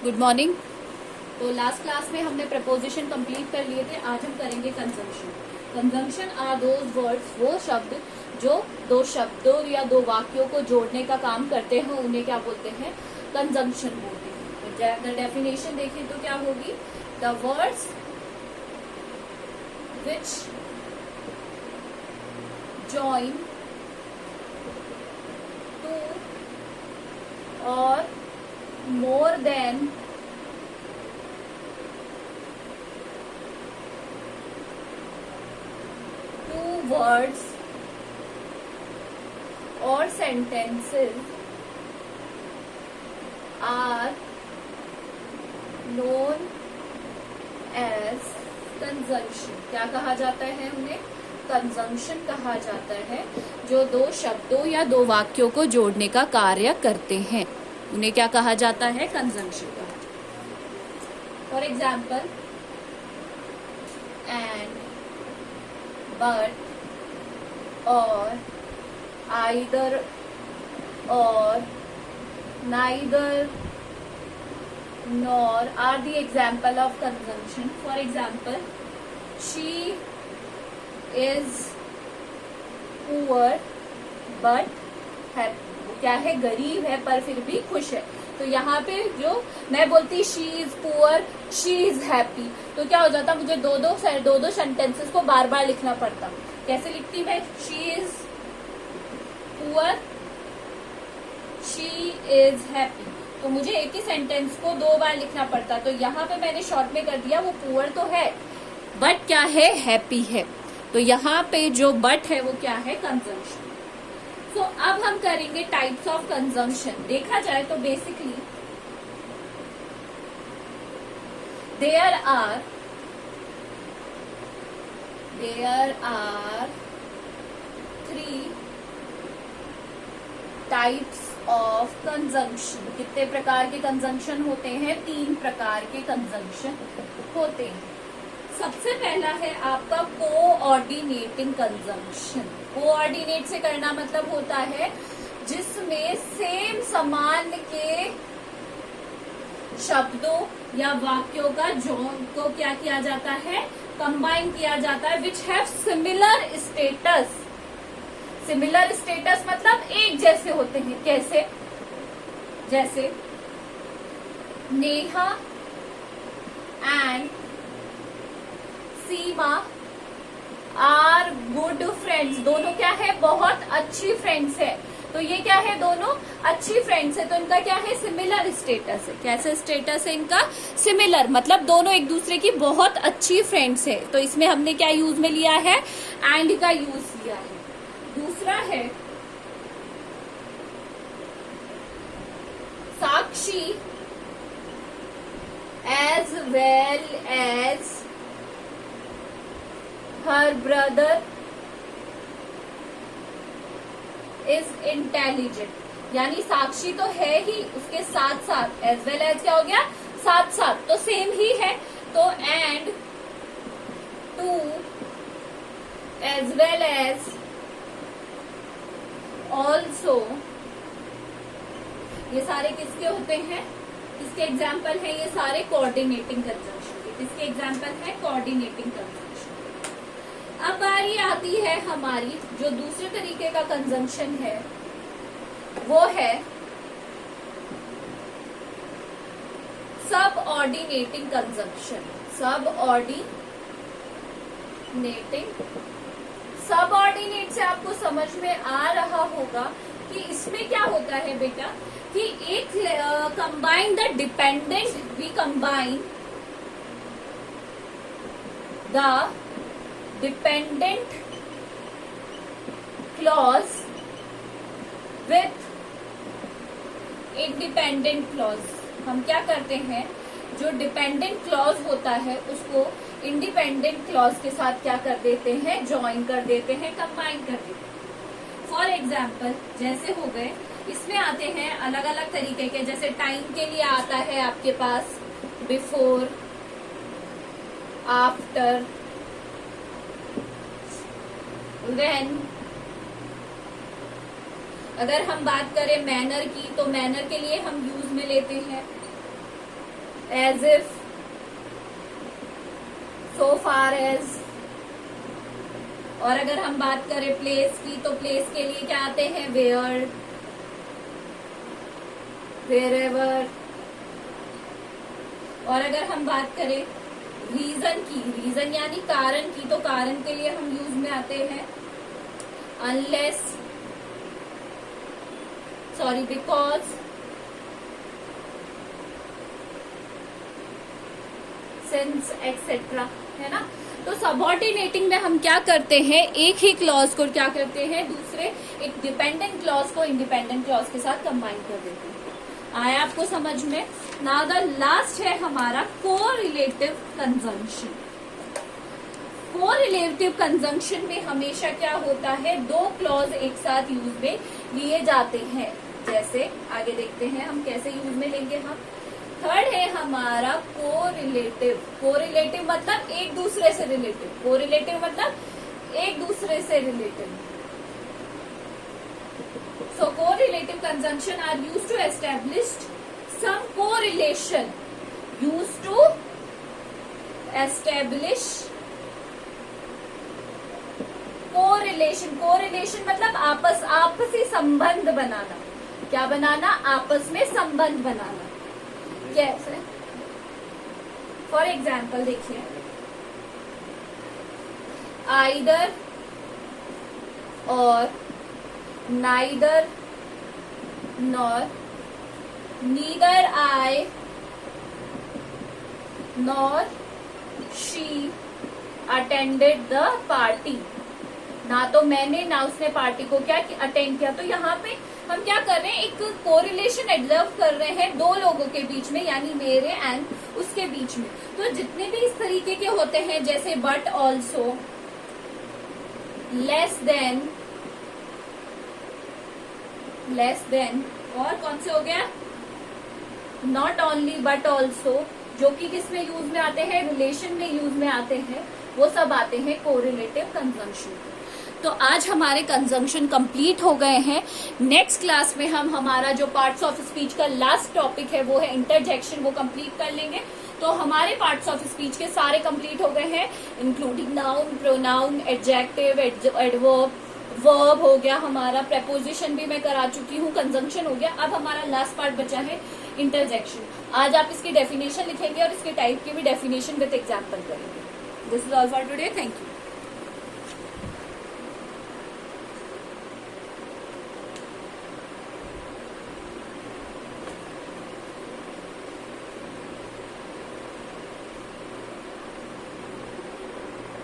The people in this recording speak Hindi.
Good morning. तो लास्ट क्लास में हमने प्रपोजिशन कंप्लीट कर लिए थे। आज हम करेंगे conjunction. Conjunction are those words, वो शब्द जो दो शब्दों या दो वाक्यों को जोड़ने का काम करते हैं, उन्हें क्या बोलते हैं? कंजंक्शन बोलते हैं। तो डेफिनेशन देखें तो क्या होगी? The words which join two और more than two words or sentences are known as conjunction। क्या कहा जाता है उन्हें? कंजंक्शन कहा जाता है। जो दो शब्दों या दो वाक्यों को जोड़ने का कार्य करते हैं, उन्हें क्या कहा जाता है? कंजंक्शन कहा जाता है। फॉर एग्जाम्पल, एंड, बट, और, आइदर, और, neither, nor are the example of conjunction. For example, she is poor but happy। क्या है? गरीब है पर फिर भी खुश है। तो यहाँ पे जो मैं बोलती she is poor, she is happy, तो क्या हो जाता? मुझे दो दो सेंटेंसेस को बार बार लिखना पड़ता। कैसे लिखती मैं? She is poor, she is happy. तो मुझे एक ही सेंटेंस को दो बार लिखना पड़ता। तो यहाँ पे मैंने शॉर्ट में कर दिया। वो पुअर तो है बट क्या है? हैप्पी है। तो यहाँ पे जो बट है वो क्या है? कंजंक्शन। तो अब हम करेंगे टाइप्स ऑफ कंजंक्शन। देखा जाए तो basically there are 3 types of conjunction. कितने प्रकार के कंजंक्शन होते हैं? 3 प्रकार के कंजंक्शन होते हैं। सबसे पहला है आपका कोऑर्डिनेटिंग कंजंक्शन। कोऑर्डिनेट से करना मतलब होता है जिसमें सेम समान के शब्दों या वाक्यों का को क्या किया जाता है? कंबाइन किया जाता है। Which have similar status. Similar status मतलब एक जैसे होते हैं। कैसे? जैसे Neha and Seema are good friends. दोनों क्या है? बहुत अच्छी फ्रेंड्स है। तो ये क्या है? दोनों अच्छी फ्रेंड्स है। तो इनका क्या है? सिमिलर स्टेटस है। कैसे स्टेटस है इनका? सिमिलर मतलब दोनों एक दूसरे की बहुत अच्छी फ्रेंड्स है। तो इसमें हमने क्या यूज में लिया है? एंड का यूज लिया है। दूसरा है Sakshi as well as her brother is intelligent. यानी साक्षी तो है ही, उसके साथ साथ एज वेल एज क्या हो गया? साथ साथ, तो सेम ही है। तो and, too, as well as, also, ये सारे किसके होते हैं? किसके एग्जाम्पल है? ये सारे कोऑर्डिनेटिंग कंजंक्शन के। किसके एग्जाम्पल है? Coordinating conjunction. अब बारी आती है हमारी जो दूसरे तरीके का कंजंक्शन है, वो है सबऑर्डिनेटिंग कंजंक्शन। सबऑर्डिनेट से आपको समझ में आ रहा होगा कि इसमें क्या होता है बेटा, कि एक combine the dependent, we combine the dependent clause with independent clause. हम क्या करते हैं? जो डिपेंडेंट क्लॉज होता है उसको इंडिपेंडेंट क्लॉज के साथ क्या कर देते हैं? ज्वाइन कर देते हैं, कंबाइन कर देते हैं। फॉर एग्जाम्पल जैसे हो गए, इसमें आते हैं अलग अलग तरीके के। जैसे टाइम के लिए आता है आपके पास बिफोर, आफ्टर, व्हेन। अगर हम बात करें मैनर की, तो मैनर के लिए हम यूज में लेते हैं as if, so far as. और अगर हम बात करें प्लेस की, तो प्लेस के लिए क्या आते हैं? Where, wherever. और अगर हम बात करें रीजन की, रीजन यानी कारण की, तो कारण के लिए हम यूज में आते हैं unless, sorry because, since, etcetera, है ना। तो सबऑर्डिनेटिंग में हम क्या करते हैं? एक ही क्लॉज को क्या करते हैं? दूसरे एक डिपेंडेंट क्लॉज को इंडिपेंडेंट क्लॉज के साथ कंबाइन कर देते हैं। आया आपको समझ में? नाउ द लास्ट है हमारा कोरिलेटिव कंजंक्शन। कोरिलेटिव कंजंक्शन में हमेशा क्या होता है? दो क्लॉज एक साथ यूज में लिए जाते हैं। जैसे आगे देखते हैं हम कैसे यूज में लेंगे हम। थर्ड है हमारा कोरिलेटिव। कोरिलेटिव मतलब एक दूसरे से रिलेटिव। कोरिलेटिव मतलब एक दूसरे से relative. So correlative conjunction are used to establish some correlation. Used to establish correlation. Correlation मतलब आपसी संबंध बनाना। क्या बनाना? आपस में संबंध बनाना। कैसे? फॉर एग्जाम्पल देखिए, either और neither nor, neither I nor she attended the party। ना तो मैंने ना उसने पार्टी को क्या अटेंड किया। तो यहाँ पे हम क्या कर रहे हैं? एक कोरिलेशन ऑब्जर्व कर रहे हैं दो लोगों के बीच में, यानी मेरे एंड उसके बीच में। तो जितने भी इस तरीके के होते हैं, जैसे बट ऑल्सो, लेस देन, और कौन से हो गया? नॉट ओनली बट ऑल्सो, जो कि किस में यूज में आते हैं? रिलेशन में यूज में आते हैं। वो सब आते हैं कोरिलेटिव कंजंक्शन। तो आज हमारे कंजंक्शन कंप्लीट हो गए हैं। नेक्स्ट क्लास में हम हमारा जो पार्ट्स ऑफ स्पीच का लास्ट टॉपिक है वो है इंटरजेक्शन, वो कंप्लीट कर लेंगे। तो हमारे पार्ट्स ऑफ स्पीच के सारे कंप्लीट हो गए हैं, including noun, pronoun, adjective, adverb, verb हो गया हमारा, प्रेपोजिशन भी मैं करा चुकी हूँ, कंजंक्शन हो गया। अब हमारा लास्ट पार्ट बचा है इंटरजेक्शन। आज आप इसकी डेफिनेशन लिखेंगे और इसके टाइप की भी डेफिनेशन विद एग्जाम्पल करेंगे। This is all for today. Thank you.